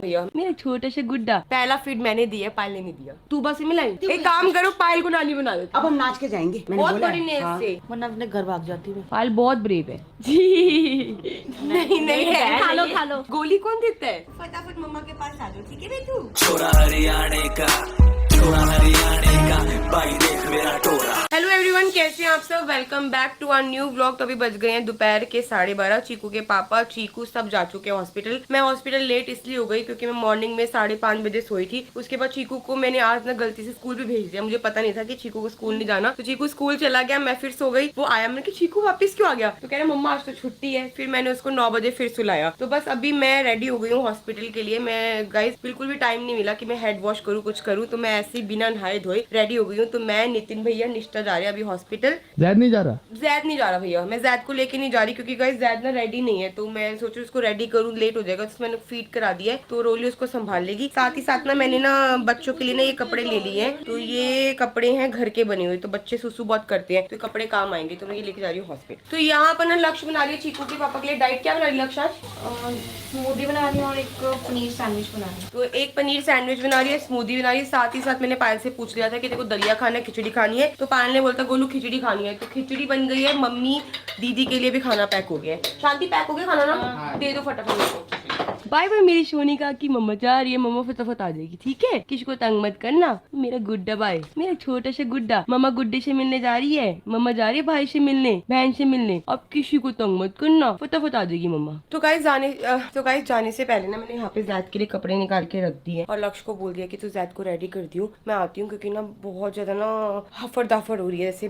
भैया मेरा छोटा सा गुड्डा पहला फीड मैंने दिया, पायल ने नहीं दिया। तू बस मिलाई। एक काम करो, पायल को नानी बना दो। अब हम नाच के जाएंगे। बहुत बड़ी नेल से, वरना अपने घर भाग जाती है। पायल बहुत ब्रेव है जी। नहीं नहीं है, खा लो। गोली कौन देता है? फटाफट मम्मा के पास आ जाओ, ठीक है बेटू। छोरा हरियाणे का, छोरा हरियाणे का, भाई देख मेरा टोरा। हेलो एवरीवन, कैसे हैं आप सब? Welcome back to our new vlog. तो अभी बज गए हैं दोपहर के 12:30। चीकू के पापा चीकू सब जा चुके हैं हॉस्पिटल। मैं हॉस्पिटल लेट इसलिए हो गई क्योंकि मैं मॉर्निंग में 5:30 बजे सोई थी। उसके बाद चीकू को मैंने आज ना गलती से स्कूल भी भेज दिया। मुझे पता नहीं था कि चीकू को स्कूल नहीं जाना, तो चीकू स्कूल चला गया, मैं फिर सो गई। वो आया, मैंने कहा चीकू वापस क्यों आ गया? तो कह रहा मम्मा आज तो छुट्टी है। फिर मैंने उसको 9 बजे फिर सुलाया। तो बस अभी मैं रेडी हो गई हूँ हॉस्पिटल के लिए। मैं गाइस बिल्कुल भी टाइम नहीं मिला कि मैं हेड वॉश करूँ, कुछ करूँ, तो मैं ऐसे ही बिना नहाए धोए रेडी हो गई हूँ। तो मैं, नितिन भैया, निष्ठा जा रहे हैं अभी हॉस्पिटल। जैद नहीं जा रहा? जैद नहीं जा रहा भैया, मैं जैद को लेके नहीं जा रही क्योंकि गाइस जैद ना रेडी नहीं है। तो मैं सोच रही उसको रेडी करूँ, लेट हो जाएगा। तो मैंने फीड करा दिया है, तो रोली उसको संभाल लेगी। साथ ही साथ ना मैंने ना बच्चों के लिए ना ये कपड़े ले लिए हैं। तो ये कपड़े हैं घर के बने हुए, तो बच्चे सुसु बहुत करते हैं, तो कपड़े काम आएंगे। तो मैं ये लेके जा रही हूँ हॉस्पिटल। तो यहाँ पर ना लक्ष्य बना रही है चीकू के पापा के लिए डाइट। क्या बना रही है लक्ष्य? स्मूदी बना रही हूँ और एक पनीर सैंडविच बना रही हूँ। तो एक पनीर सैंडविच बना रही है, स्मूदी बना रही है। साथ ही साथ मैंने पायल से पूछ लिया था कि देखो दलिया खाना है, खिचड़ी खानी है। तो पायल ने बोलता गोलू खिचड़ी खानी है, तो खिचड़ी बन गई है। मम्मी दीदी के लिए भी खाना पैक हो गया है। शांति पैक हो गया खाना ना? दे दो फटाफट मेरे को। बाय बाय मेरी सोनिका की मम्मा जा रही है। मम्मा फटाफट आ जाएगी, ठीक है? किसी को तंग मत करना। मेरा गुड्डा बाय, मेरा छोटा सा गुड्डा। मम्मा गुड्डे से मिलने जा रही है। मम्मा जा रही है भाई से मिलने, बहन से मिलने। अब किसी को तंग मत करना, फटाफट आ जाएगी मम्मा। तो गाइस जाने से पहले ना मैंने यहाँ पे जैद के लिए कपड़े निकाल के रख दिए और लक्ष्य को बोल दिया कि तू जैद को रेडी कर दियो, मैं आती हूँ। क्योंकि ना बहुत ज्यादा ना हफड़ दफड़ हो रही है, जैसे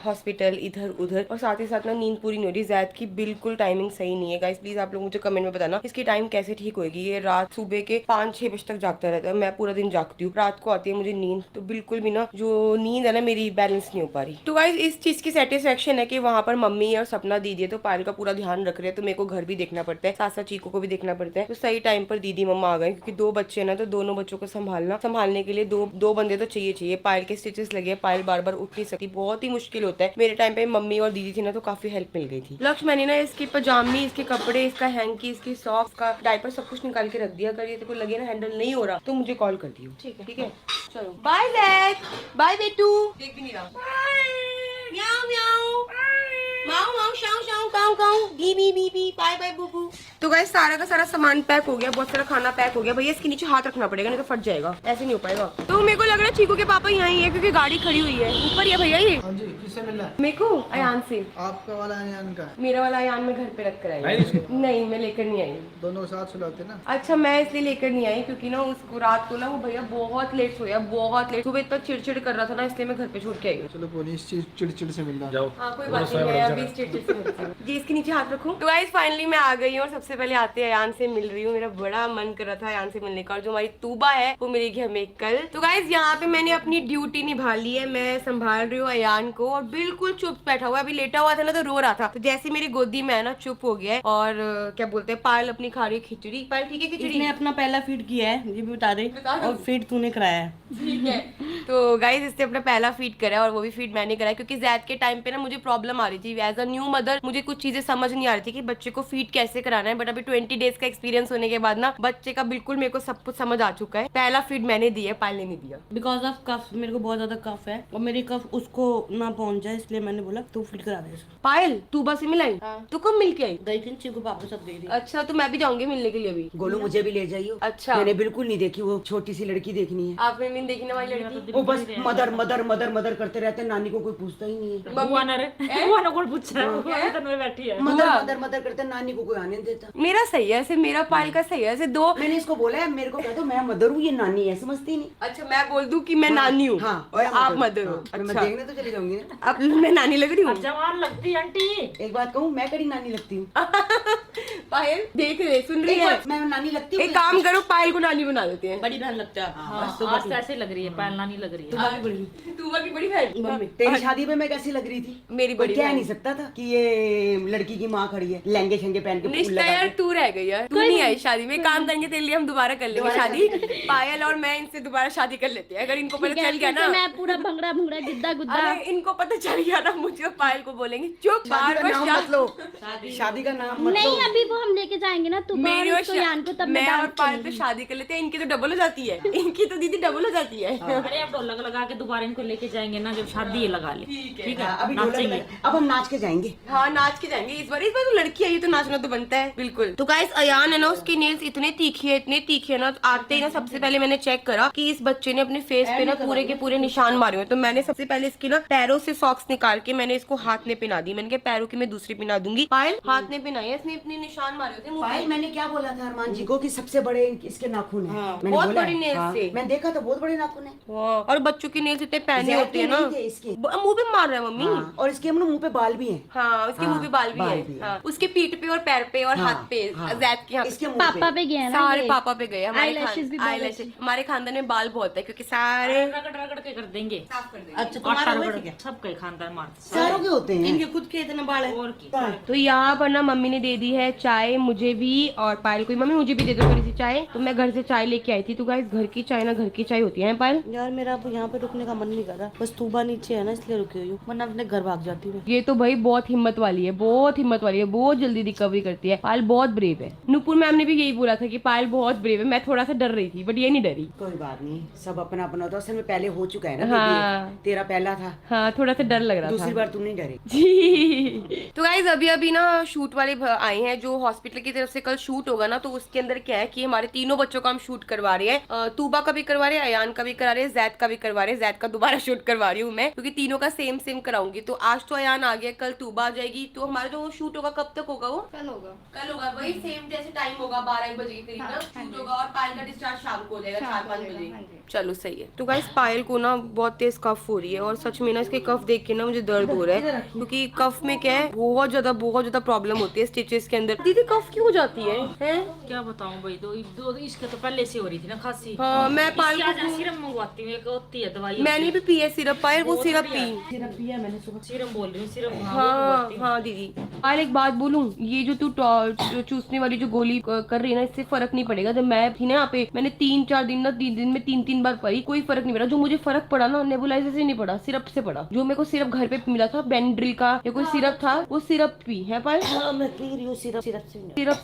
हॉस्पिटल इधर उधर, और साथ ही साथ ना नींद पूरी नहीं हो रही। जैद की बिल्कुल टाइमिंग सही नहीं है। गाइस प्लीज आप लोग मुझे कमेंट में बताना इसकी टाइम कैसे ठीक होगी। ये रात सुबह के 5-6 बजे तक जागता रहता है। मैं पूरा दिन जागती हूँ, रात को आती है मुझे नींद। तो बिल्कुल भी ना जो नींद है ना मेरी बैलेंस नहीं हो पा रही। तो गाइस इस चीज की सेटिस्फेक्शन है कि वहाँ पर मम्मी और सपना दीदी है, तो पायल का पूरा ध्यान रख रहे हैं। तो मेरे को घर भी देखना पड़ता है, साथ साथ चीकू को भी देखना पड़ता है। तो सही टाइम पर दीदी मम्मा आ गए, क्योंकि 2 बच्चे ना, तो दोनों बच्चों को संभालने के लिए दो बंदे तो चाहिए। पायल के स्टिचेस लगे, पायल बार बार उठ नहीं सकती, बहुत ही मुश्किल होता है। मेरे टाइम पे मम्मी और दीदी थी ना, तो काफी हेल्प मिल गई थी। लक्ष्य मैंने ना इसकी पजामी, इसके कपड़े, इसका हैंकी, इसकी सॉक्स का डायपर सब कुछ निकाल के रख दिया। अगर ये तेरे को लगे ना हैंडल नहीं हो रहा तो मुझे कॉल कर दियो, ठीक है? चलो बाय जैक, बाय बेटू। देख भी नहीं रहा। म्याऊ म्याऊ माऊ माऊ शाऊ शाऊ काऊ काऊ बी बी बी बी बाय बाय बुबू। तो गाइस सारा का सारा सामान पैक हो गया, बहुत सारा खाना पैक हो गया। भैया इसके नीचे हाथ रखना पड़ेगा, नहीं तो फट जाएगा, ऐसे नहीं हो पाएगा। तो मेरे को लग रहा है चीकू के पापा यहाँ ही है, क्योंकि गाड़ी खड़ी हुई है ऊपर ही है। भैया ये हाँ जी, किससे मिलना है? मेरे को अयान से। आपका वाला अयान का? मेरा वाला अयान मैं घर पे रख कर आई। नहीं मैं लेकर नहीं आई। दोनों साथ सुलाते ना? अच्छा मैं इसलिए लेकर नहीं आई क्योंकि ना उसको रात को ना वो भैया बहुत लेट सोया, बहुत लेट। सुबह इतना चिड़चिड़ कर रहा था ना, इसलिए मैं घर पे छोड़ के आई हूँ। चलो कोई नहीं, इस चीज चिड़चिड़ से मिलना जाओ। हाँ कोई बात नहीं है, अभी चिड़चिड़ से मिलती हूँ। जी इसके नीचे हाथ रखूं। तो गाइस फाइनली मैं आ गई हूँ और सबसे पहले आते अयान से मिल रही हूँ। मेरा बड़ा मन कर रहा था अयान से मिलने का। और जो हमारी तूबा है वो मिलेगी हमें कल। तो गाइस यहाँ पे मैंने अपनी ड्यूटी निभा ली है। मैं संभाल रही हूँ अयान को और बिल्कुल चुप बैठा हुआ है। अभी लेटा हुआ था ना तो रो रहा था, तो जैसे मेरी गोदी में है ना चुप हो गया है। और क्या बोलते हैं, पायल अपनी खा रही है खिचड़ी। पायल ठीक है खिचड़ी? इसने अपना पहला फीड किया है, ये भी बता दे। और फीड तूने कराया है, ठीक है। तो गाइस इसने अपना पहला फीड करा है और वो भी फीड मैंने कराया, क्योंकि जैद के टाइम पे ना मुझे प्रॉब्लम आ रही थी। एज अ न्यू मदर मुझे कुछ चीजें समझ नहीं आ रही थी कि बच्चे को फीड कैसे कराना है। बट अभी 20 डेज का एक्सपीरियंस होने के बाद ना बच्चे का बिल्कुल मेरे को सब कुछ समझ आ चुका है। पहला फीड मैंने दिया, पायल ने नहीं दिया। बिकॉज ऑफ कफ, मेरे को बहुत ज्यादा कफ है और मेरी कफ उसको ना पहुंच जाए, इसलिए मैंने बोला तू फीड करा दे इसको। पायल तू बस ही मिलाई? तू कब मिल के आई? गई थी चीकू पापा सब गई थी। अच्छा तो मैं भी जाऊंगी मिलने के लिए अभी। गोलू मुझे भी ले जाइयो। अच्छा मैंने बिल्कुल नहीं देखी, वो छोटी सी लड़की देखनी है। आपने भी देखने वाली लड़की? वो बस मदर मदर मदर मदर करते रहते हैं, नानी को कोई पूछता ही नहीं है। मदर मदर मदर करते हैं, नानी को कोई आने नहीं देता। मेरा सही है ऐसे, मेरा पायल का सही है ऐसे। दो मैंने इसको बोला है, मेरे को कह दो मैं मदर हूँ, ये नानी है, समझती नहीं। अच्छा मैं बोल दूं कि मैं नानी हूँ और आप मदर हो? मैं अच्छा देखने तो चली जाऊंगी ना। अब मैं नानी लग रही हूँ? जवान लगती है आंटी। एक बात कहूँ, मैं कड़ी नानी लगती हूँ। पायल देख ले, सुन रही है? मैं नानी लगती हूँ। एक काम करो पायल को नानी बना देते हैं। बड़ी बहन लगता है। आज ऐसे लग रही है, पायल नानी लग रही है। तू की बड़ी बहन? मम्मी तेरी शादी में मैं कैसी लग रही थी? मेरी कोई बड़ी कह बहन। नहीं सकता था कि ये लड़की की माँ खड़ी है लहंगे शंगे पहन के। निष्ठा यार तू रह गई यार, तू नहीं आई शादी में। काम करेंगे तेरे लिए, हम दोबारा कर लेंगे शादी। पायल और मैं इनसे दोबारा शादी कर लेते हैं। अगर इनको पता चल गया ना, मैं पूरा भंगड़ा भंगड़ा गिद्दा गुद्दा। अरे इनको पता चल गया ना, मुझे और पायल को बोलेंगे चुप, बार बार शादी का नाम मत नहीं, अभी वो हम लेके जाएंगे ना तू मेरी और यान को, तब मैं और पायल तो शादी कर लेते हैं। इनकी तो डबल हो जाती है, इनकी तो दीदी डबल हो जाती है। अरे अब ढोलक लगा के दोबारा इनको लेके जाएंगे ना, जब शादी है लगा ले। ठीक है, अभी नाचेंगे। अब हम नाच के जाएंगे। हाँ नाच के जाएंगे इस बार तो लड़की आई तो नाचना तो बनता है बिल्कुल। तो गाइस अयान है ना, उसके नेल्स इतने तीखे है ना, आते ही ना सबसे पहले मैंने चेक करा कि इस बच्चे ने अपने फेस पे ना पूरे के पूरे निशान मारे हुए। तो मैंने सबसे पहले इसकी ना पैरों से सॉक्स निकाल के मैंने इसको हाथ में पहना दी। मैंने कहा पैरों की मैं दूसरी पहना दूंगी। पायल हाथ में पहनाई है इसने, अपने निशान मारे होते मुंह पे। मैंने क्या बोला था अरमान जी को कि सबसे बड़े इसके नाखून है। मैंने बहुत बोला बड़े है। नेल्स हाँ, से। मैंने देखा तो बहुत बड़े नाखून है। हाँ, और बच्चों के नेल्स इतने पहने होते हैं ना, नहीं थे इसके। मुंह पे मार रहा है मम्मी। हाँ, और इसके मुंह पे बाल भी हैं। हाँ उसके मुंह पे बाल भी है। हाँ, उसके पीठ पे और पैर पे और हाथ पे, जैद के यहाँ इसके मुंह पापा पे गया ना सारे ये। पापा पे गए। हमारे Eyelashes भी बहुत eyelashes, हमारे खानदान में बाल बहुत है क्योंकि सारे रगड़ रगड़ के कर देंगे। अच्छा आटा तुम्हारा हुआ रगड़ क्या? के सबके खानदान मारते। सारों के होते हैं। इनके खुद के इतने बाल है। और की तो यहाँ पर ना मम्मी ने दे दी है चाय मुझे भी और पायल को। मम्मी मुझे भी दे दो थोड़ी सी चाय। तो मैं घर से चाय लेके आई थी। तो गाइस घर की चाय ना घर की चाय होती है पायल। यार मेरा अब यहाँ पे रुकने का मन नहीं कर रहा, बस तूबा नीचे है ना इसलिए रुकी हुई हूँ, वरना अपने घर भाग जाती हूँ। ये तो भाई बहुत हिम्मत वाली है, बहुत हिम्मत वाली है, बहुत जल्दी रिकवरी करती है। पायल बहुत ब्रेव है। नूपुर मैम ने भी यही बोला था कि पायल बहुत ब्रेव है। मैं थोड़ा सा डर रही थी बट ये नहीं डरी। कोई बात नहीं, सब अपना अपना होता है। असल में पहले हो चुका है ना हाँ। बेबी, तेरा पहला था, हाँ थोड़ा सा डर लग रहा था। दूसरी बार तुम नहीं डरे। जी तो गाइज अभी ना शूट वाले आए हैं जो हॉस्पिटल की तरफ से कल शूट होगा ना। तो उसके अंदर क्या है कि हमारे तीनों बच्चों का हम शूट करवा रहे हैं। तूबा का भी करवा रहे हैं, अयान का भी करा रहे हैं, जैद का भी करवा रहे हैं। जैद का दोबारा शूट करवा रही हूँ मैं क्योंकि तीनों का सेम सेम कराऊंगी। तो आज तो अयान आ गया, कल तूबा आ जाएगी। तो हमारा जो शूट होगा कब तक होगा? वो कल होगा। कल होगा, वही सेम जैसे टाइम होगा 12-1 बजे के करीब ना शूट होगा। और पायल का डिस्चार्ज शाम को हो जाएगा 4-5 बजे। चलो सही है। तो गाइस पायल को ना बहुत तेज कफ हो रही है और सच में ना इसके कफ देख के ना मुझे दर्द हो रहा है क्योंकि कफ में क्या है बहुत ज्यादा प्रॉब्लम होती है स्टिचेस के अंदर। दीदी कफ क्यों हो जाती है? क्या बताऊं भाई, दो इसके तो पहले से हो रही थी ना खांसी। हाँ मैं पायल को सिरप मंगवाती हूँ, एक होती है दवाई। मैंने भी पी है सिरप। पायल वो सिरप पी। सिरप पिया मैंने सुबह। सिरप बोल रही हूँ, सिरप। हाँ हाँ दीदी। पायल एक बात बोलूं, ये जो तू चूसने वाली जो गोली कर रही है ना, इससे फर्क नहीं पड़ेगा। जब मैं थी ना यहाँ पे, मैंने 3-4 दिन ना 3 दिन में 3 बार पड़ी, कोई फर्क नहीं पड़ा। जो मुझे फर्क पड़ा ना नेबुलाइजर से नहीं पड़ा, सिरप से पड़ा। जो मेरे को सिरप घर पे मिला था बेनिड्रिल का या कोई सिरप था, वो सिरप पी है पायल। हाँ मैं पी रही हूँ सिरप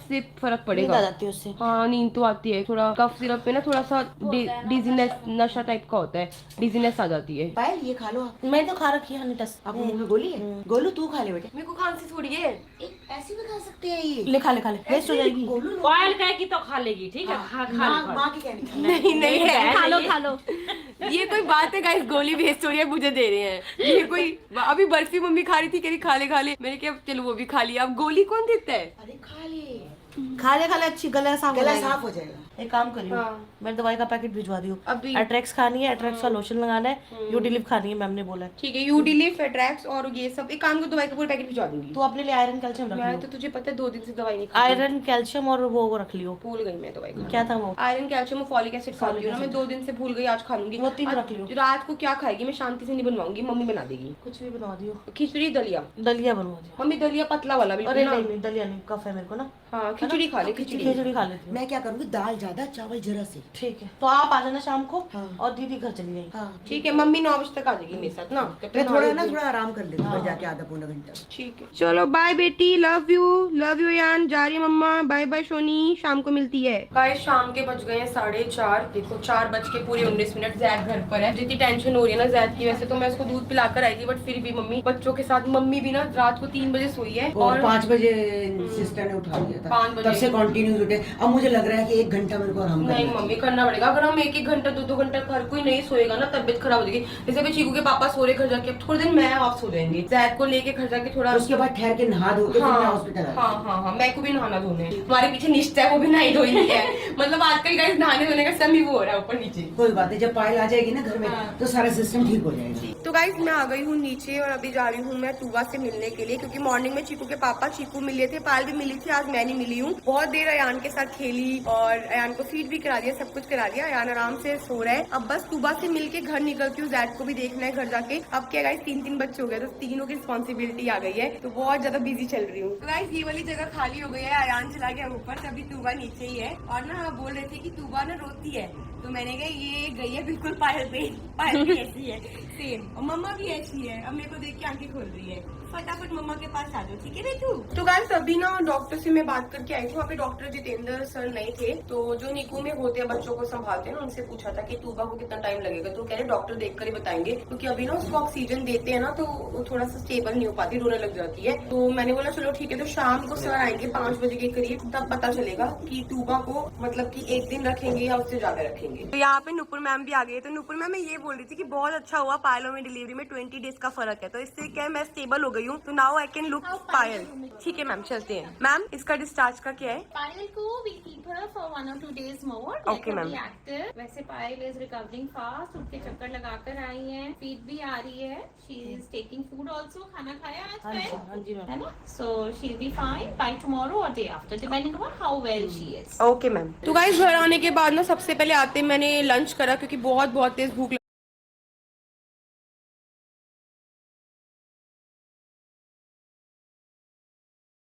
से फर्क पड़ेगा। जाती है उससे। हाँ नींद तो आती है। थोड़ा कफ सिरप पे ना थोड़ा सा डिजीनेस नशा टाइप का होता है, डिजीनेस आ जाती है। पायल ये खा लो आप। मैं तो खा रखी है हनीटस। आपको मुंह में गोली है? गोलू तू खा ले बेटे। मेरे को खांसी थोड़ी है। ऐसे भी खा सकते हैं ये। ले खा ले वेस्ट हो जाएगी। गोलू पायल कहेगी तो खा लेगी, ठीक है। खा खा ले। माँ की कहनी। नहीं है। खा लो ये कोई बात है गाइस? गोली वेस्ट हो रही है मुझे दे रहे हैं ये कोई? अभी बर्फी मम्मी खा रही थी, कह रही खा ले। मैंने कहा चलो वो भी खा लिया। अब गोली कौन देता है? अरे खा ले खा ले अच्छी गला साफ हो जाएगा। एक काम करियो, हाँ। मैं दवाई का पैकेट भिजवा दी हूँ। अभी एट्रेक्स खानी है, एट्रेक्स का लोशन लगाना है, यूटिलिप खानी है, मैम ने बोला है। ठीक है, यूडिलिफ, एट्रैक्स और ये सब। एक काम को दवाई का पूरा पैकेट भिजवा दूंगी। तू अपने लिए आयरन कैल्शियम रख मैं लियो। तो तुझे पता है 2 दिन से दवाई नहीं खा। आयरन कैल्शियम और वो रख लियो। भूल गई मैं दवाई। क्या था वो? आयरन कैल्शियम और फॉलिक एसिड खा रही हूँ ना मैं। 2 दिन से भूल गई, आज खा लूंगी। वो 3 रख लियो। रात को क्या खाएगी? मैं शांति से नहीं बनवाऊंगी, मम्मी बना देगी। कुछ भी बनवा दियो। खिचड़ी दलिया। दलिया बनवा दियो। मम्मी दलिया पतला वाला बिल्कुल अरे ना। नहीं दलिया नहीं, कफ है मेरे को ना। हाँ खिचड़ी खा ले। खिचड़ी खा लेती हूँ। मैं क्या करूंगी, दाल ज्यादा चावल जरा से। ठीक है, तो आप आ जाना शाम को। हाँ। और दीदी घर चली जाएगी। हाँ ठीक है, मम्मी 9 बजे तक आ जाएगी मेरे साथ ना। मैं थोड़ा आराम कर लेती हूँ जाके आधा पौना घंटा। ठीक है चलो बाय बेटी, लव यू यान। जा रही है मम्मा, बाय बाय सोनी, शाम को मिलती है। गाइस शाम के बज गए हैं 4:30। देखो 4:19 जैद घर पर है। जितनी टेंशन हो रही है ना जैद की, वैसे तो मैं उसको दूध पिलाकर आई थी बट फिर भी मम्मी बच्चों के साथ, मम्मी भी ना रात को 3 बजे सोई है और 5 बजे सिस्टर ने उठा दिया था। 5 बजे तब से कंटिन्यूस उठे। अब मुझे लग रहा है कि 1 घंटा मेरे को आराम करना नहीं है। मम्मी करना पड़ेगा। अगर हम 1-1 घंटा 2-2 घंटा हर कोई नहीं सोएगा ना तबियत खराब हो जाएगी। जैसे अभी चीकू के पापा सो रहे घर जाके, अब थोड़े दिन मैं आप सो जाएंगे। जैद को लेके घर जाके थोड़ा उसके बाद ठहर के नहा धो के फिर मैं हॉस्पिटल आ हाँ मैं को भी नहाना धोने। हमारे पीछे निश्चय है, वो भी नहाई धोई नहीं है। मतलब आजकल गाइस नहाने धोने का समय वो हो रहा है ऊपर नीचे। कोई बात नहीं, जब पायल आ जाएगी ना घर में तो सारा सिस्टम ठीक हो जाएगा। तो गाइस मैं आ गई हूँ नीचे और अभी जा रही हूँ मैं तूबा से मिलने के लिए क्योंकि मॉर्निंग में चीकू के पापा चीकू मिले थे, पायल भी मिली थी। आज मैं नहीं पानी मिली हूँ। बहुत देर अयान के साथ खेली और अयान को फीड भी करा दिया, सब कुछ करा दिया। अयान आराम से सो रहा है। अब बस सुबह से मिलके घर निकलती हूँ, जैड को भी देखना है घर जाके। अब क्या गाइस 3 बच्चे हो गए तो तीनों की रिस्पॉन्सिबिलिटी आ गई है, तो बहुत ज्यादा बिजी चल रही हूँ। तो गाइस ये वाली जगह खाली हो गई है, अयान चला गया ऊपर, तभी तूबा नीचे ही है। और ना बोल रहे थे कि तूबा ना रोती है, तो मैंने कहा ये गई है बिल्कुल पायल पे, पायल भी ऐसी है सेम, और मम्मा भी ऐसी है। अब मेरे को देख के आंखें खोल रही है, फटाफट मम्मा के पास आ जाओ, ठीक है तू। तो गाइस अभी ना डॉक्टर से मैं बात करके आई थी, वहाँ पे डॉक्टर जितेंद्र सर नहीं थे, तो जो निकू में होते हैं बच्चों को संभालते हैं ना, उनसे पूछा था कि तूबा को कितना टाइम लगेगा, तो कह रहे डॉक्टर देखकर ही बताएंगे, क्योंकि अभी ना उसको ऑक्सीजन देते हैं ना तो वो थोड़ा सा स्टेबल नहीं हो पाती, रोने लग जाती है। तो मैंने बोला चलो ठीक है, तो शाम को सर आएंगे 5 बजे के करीब, तब पता चलेगा कि तूबा को मतलब कि 1 दिन रखेंगे या उससे ज्यादा रखेंगे। तो यहाँ पे नुपुर मैम भी आ गई है। तो नुपुर मैम मैं ये बोल रही थी कि बहुत अच्छा हुआ पायलों में डिलीवरी में 20 डेज का फर्क है, तो इससे क्या है मैं स्टेबल हो गई हूँ, तो नाउ आई कैन लुक पायल। ठीक है मैम, चलते हैं। मैम इसका डिस्चार्ज का क्या है? पायल को we'll keep her for 1 or 2 days more. Okay, ma'am. Active. वैसे पायल इज रिकवरिंग फास्ट, उठ के चक्कर लगाकर आई है, फीड भी आ रही है, she is taking food also. खाना खाया आज हाँ जी, पायल? हाँ जी मैम। है ना? So she will be fine by tomorrow और day after, depending on how well she is. Okay ma'am. तो गाइस घर आने के बाद ना सबसे पहले आते मैंने लंच करा, क्योंकि बहुत तेज भूख